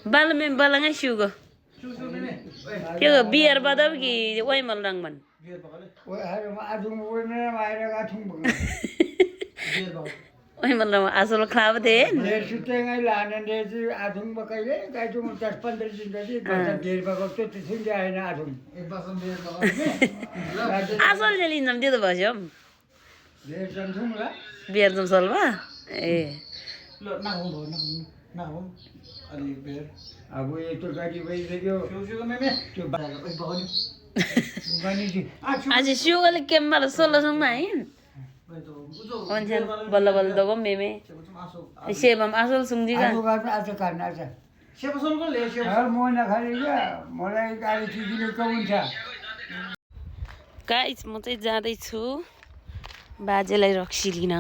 Bala me bala nga sugar. Kaya beer badab ki way mal rang man. Way mal rang asal khab de. Asal jeli nam dia tu bajam. Beer jam salwa. Eh. अब ये तो गाड़ी वही देखो आज sugar ke mal solo sumai. Onjan bala bala dogo meme. Sebam asal sungji ka. आज करना है हर मोना खाली क्या मोला गाड़ी चीज़ कौन सा Guys, म चाहिँ जाँदै छु बाजेलाई रक्सी लिन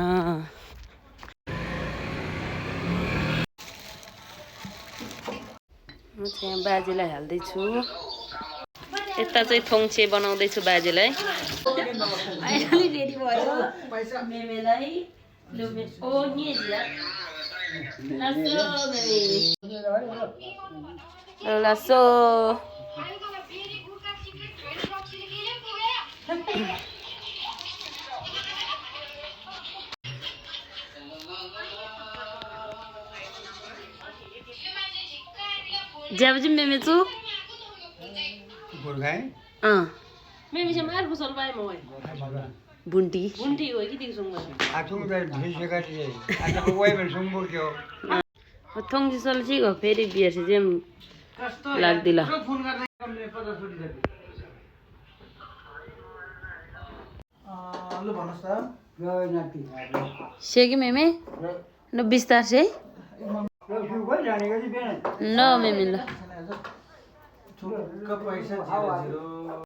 म चाहिँ बाजेलाई हाल्दै छु यता चाहिँ थोङचे बनाउँदै छु बाजेलाई फाइनली रेडी भयो मेमेलाई लुमे ओ नि दिया लासो मेमे लासो जब जी मैं तो बुर्गाई हाँ मैं भी जमार कुछ अलवाई मोए बुंटी बुंटी हुई कि दिख सुंगा आठुं का ढेर जगह है आज तो वही में सुंगो क्यों वो थोंग जी सल जी को फेरी बियर से जेम लाग दिला लो बनस्ता गए नाती शेगी में न बिस्तार से लो शुगर जाने का जी बेन न में मिला कब पैसा 0